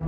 In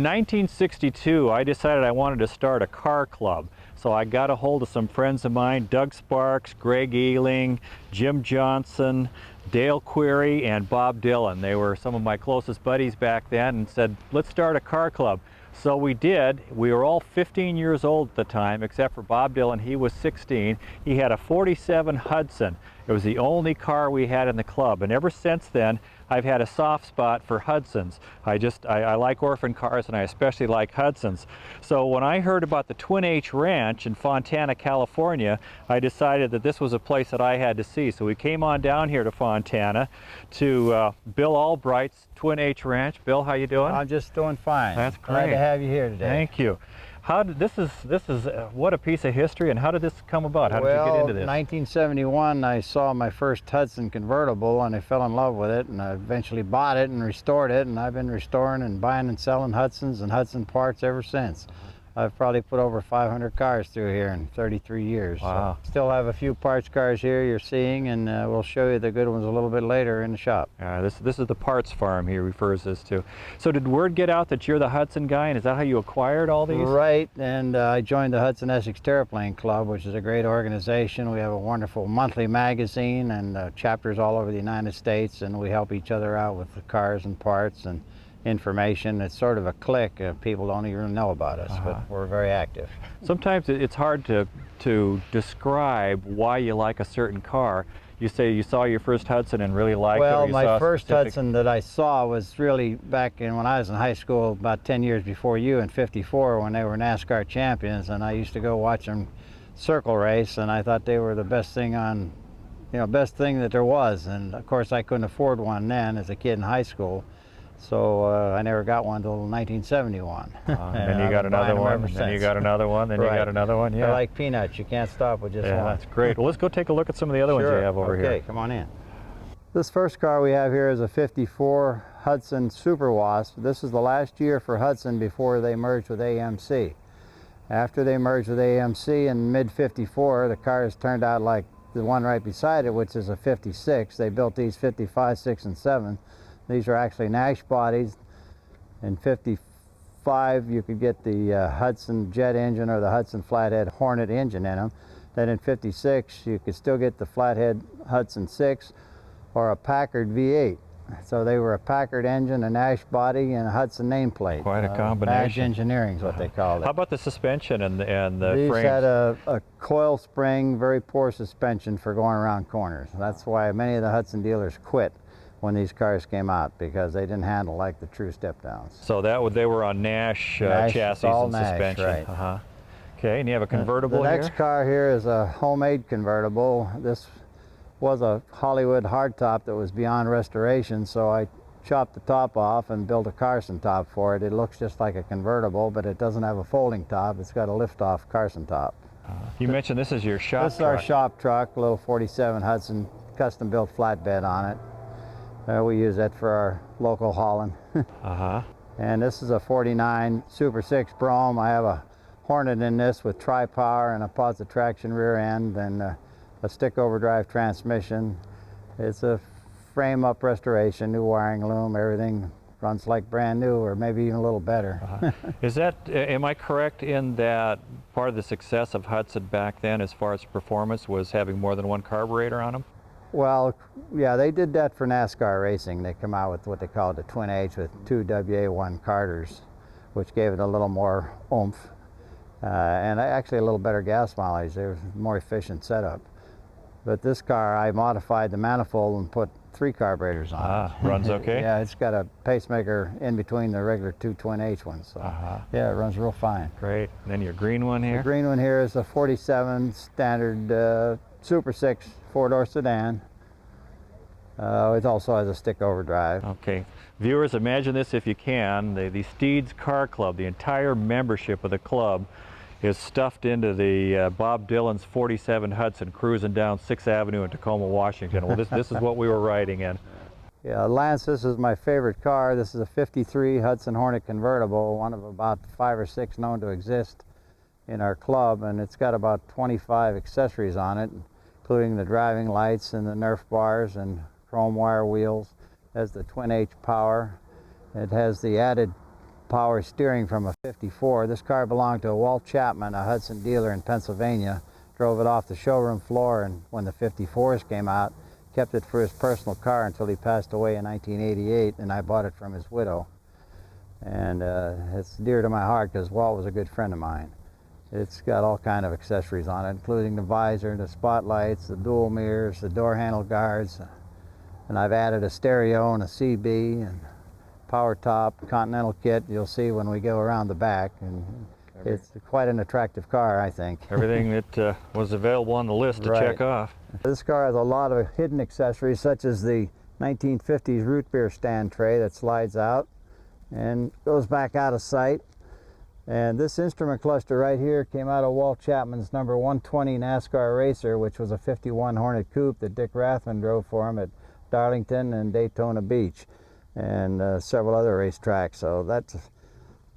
1962, I decided I wanted to start a car club. So I got a hold of some friends of mine, Doug Sparks, Greg Ealing, Jim Johnson, Dale Query, and Bob Dillon. They were some of my closest buddies back then, and said, let's start a car club. So we did. We were all 15 years old at the time, except for Bob Dillon. He was 16. He had a 47 Hudson. It was the only car we had in the club, and ever since then I've had a soft spot for Hudsons. I like orphan cars, and I especially like Hudsons. So when I heard about the Twin H Ranch in Fontana, California, I decided that this was a place that I had to see. So we came on down here to Fontana to Bill Albright's Twin H Ranch. Bill, how you doing? I'm just doing fine. That's great. Glad to have you here today. Thank you. How did this is what a piece of history, and how did this come about? How did you get into this? Well, 1971, I saw my first Hudson convertible, and I fell in love with it, and I eventually bought it and restored it, and I've been restoring and buying and selling Hudsons and Hudson parts ever since. I've probably put over 500 cars through here in 33 years. Wow. So still have a few parts cars here you're seeing, and we'll show you the good ones a little bit later in the shop. This is the parts farm he refers this to. So did word get out that you're the Hudson guy, and is that how you acquired all these? Right, and I joined the Hudson Essex Terraplane Club, which is a great organization. We have a wonderful monthly magazine and chapters all over the United States, and we help each other out with the cars and parts and information. It's sort of a clique. People don't even know about us, but we're very active. Sometimes it's hard to describe why you like a certain car. You say you saw your first Hudson and really liked it. Well, my first Hudson that I saw was really back when I was in high school, about 10 years before you, in '54, when they were NASCAR champions, and I used to go watch them circle race, and I thought they were the best thing best thing that there was. And of course I couldn't afford one then as a kid in high school. So I never got one until 1971. And then you got another one, and then you got another one, then you got another one. Yeah. They're like peanuts. You can't stop with just one. Yeah, that's great. Well, let's go take a look at some of the other ones you have over here. Okay, come on in. This first car we have here is a '54 Hudson Super Wasp. This is the last year for Hudson before they merged with AMC. After they merged with AMC in mid-'54, the cars turned out like the one right beside it, which is a '56. They built these '55, '6, and '7. These are actually Nash bodies. In '55, you could get the Hudson jet engine or the Hudson flathead Hornet engine in them. Then in '56, you could still get the flathead Hudson 6 or a Packard V8. So they were a Packard engine, a Nash body, and a Hudson nameplate. Quite a combination. Badge engineering is what they called it. How about the suspension and the These frames? had a coil spring, very poor suspension for going around corners. That's why many of the Hudson dealers quit when these cars came out, because they didn't handle like the true step downs. So they were on Nash chassis and Nash, suspension. right. Okay, and you have a convertible the here? next car here is a homemade convertible. This was a Hollywood hardtop that was beyond restoration, so I chopped the top off and built a Carson top for it. It looks just like a convertible, but it doesn't have a folding top. It's got a lift-off Carson top. You mentioned this is your shop This is our shop truck, a little '47 Hudson, custom-built flatbed on it. We use that for our local hauling. And this is a '49 Super 6 Brougham. I have a Hornet in this with tri-power and a positive traction rear end and a stick overdrive transmission. It's a frame-up restoration, new wiring loom, everything runs like brand new, or maybe even a little better. Is that, am I correct in that part of the success of Hudson back then as far as performance was having more than one carburetor on them? Well, yeah, they did that for NASCAR racing. They come out with what they call the Twin H with 2 WA1 Carters, which gave it a little more oomph and actually a little better gas mileage. They were a more efficient setup. But this car, I modified the manifold and put 3 carburetors on it. Runs okay? Yeah, it's got a pacemaker in between the regular 2 Twin H ones. So yeah, it runs real fine. Great. And then your green one here? The green one here is a '47 standard Super 6 4-door sedan. It also has a stick overdrive. Okay. Viewers, imagine this if you can. The Steeds Car Club, the entire membership of the club is stuffed into the Bob Dylan's 47 Hudson cruising down 6th Avenue in Tacoma, Washington. Well, this is what we were riding in. Yeah, Lance, this is my favorite car. This is a 53 Hudson Hornet convertible, one of about 5 or 6 known to exist in our club, and it's got about 25 accessories on it, including the driving lights and the Nerf bars and chrome wire wheels. It has the twin H power. It has the added power steering from a 54. This car belonged to a Walt Chapman, a Hudson dealer in Pennsylvania. Drove it off the showroom floor, and when the 54s came out, kept it for his personal car until he passed away in 1988, and I bought it from his widow. And it's dear to my heart because Walt was a good friend of mine. It's got all kind of accessories on it, including the visor, the spotlights, the dual mirrors, the door handle guards, and I've added a stereo and a CB and power top, Continental kit. You'll see when we go around the back, and it's quite an attractive car, I think. Everything that was available on the list to check off. This car has a lot of hidden accessories, such as the 1950s root beer stand tray that slides out and goes back out of sight. And this instrument cluster right here came out of Walt Chapman's number 120 NASCAR Racer, which was a 51 Hornet Coupe that Dick Rathman drove for him at Darlington and Daytona Beach and several other racetracks. So that's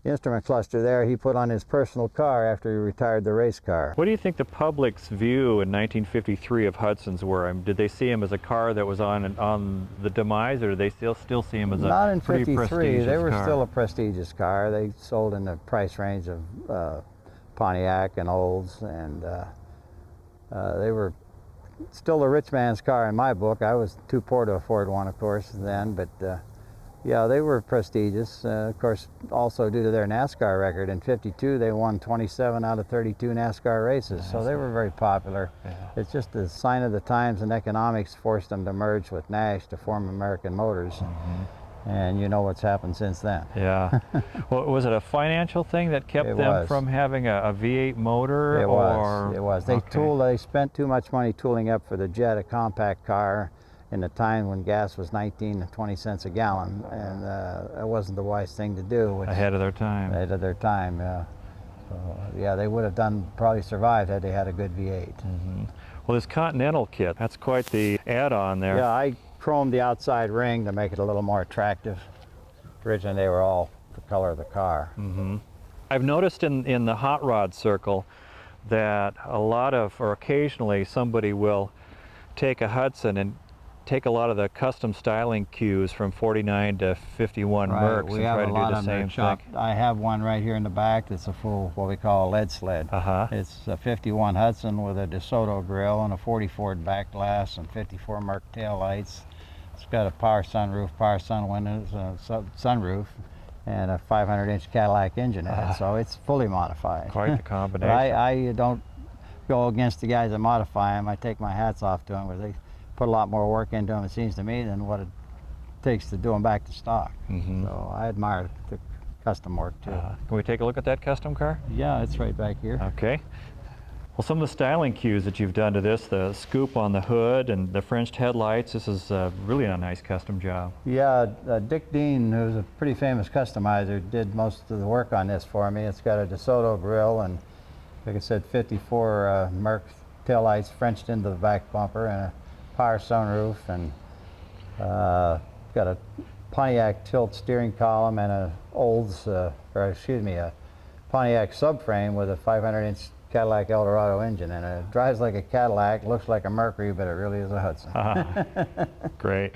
the instrument cluster there he put on his personal car after he retired the race car. What do you think the public's view in 1953 of Hudsons were? Did they see him as a car that was on the demise, or did they still see him as a pretty prestigious car? Not in 53. They were still a prestigious car. They sold in the price range of Pontiac and Olds, and they were still a rich man's car in my book. I was too poor to afford one, of course, then, but yeah, they were prestigious. Of course, also due to their NASCAR record. In '52, they won 27 out of 32 NASCAR races, so they were very popular. Yeah. It's just a sign of the times, and economics forced them to merge with Nash to form American Motors. Mm-hmm. And you know what's happened since then. Yeah. Well, was it a financial thing that kept them from having a V8 motor? It was. They spent too much money tooling up for the Jet, a compact car, in a time when gas was 19 to 20 cents a gallon, and it wasn't the wise thing to do. Ahead of their time. Ahead of their time, yeah. So, yeah, they would have probably survived had they had a good V8. Mm-hmm. Well, this Continental kit, that's quite the add-on there. Yeah, I chromed the outside ring to make it a little more attractive. Originally, they were all the color of the car. Mm-hmm. I've noticed in the hot rod circle that occasionally somebody will take a Hudson and take a lot of the custom styling cues from 49 to 51 Mercs and try to do the same thing. I have one right here in the back that's a full, what we call a lead sled. It's a 51 Hudson with a DeSoto grill and a 40 Ford back glass and 54 Merc tail lights. It's got a power sunroof, power sun windows, sunroof, and a 500-inch Cadillac engine in it, so it's fully modified. Quite the combination. I don't go against the guys that modify them. I take my hats off to them, where they put a lot more work into them, it seems to me, than what it takes to do them back to stock. Mm-hmm. So I admire the custom work too. Can we take a look at that custom car? Yeah, it's right back here. Okay. Well, some of the styling cues that you've done to this, the scoop on the hood and the Frenched headlights, this is really a nice custom job. Yeah, Dick Dean, who's a pretty famous customizer, did most of the work on this for me. It's got a DeSoto grill and, like I said, 54 Merc taillights Frenched into the back bumper, and a power sunroof, and got a Pontiac tilt steering column and a a Pontiac subframe with a 500-inch Cadillac Eldorado engine, and it drives like a Cadillac, looks like a Mercury, but it really is a Hudson. Great.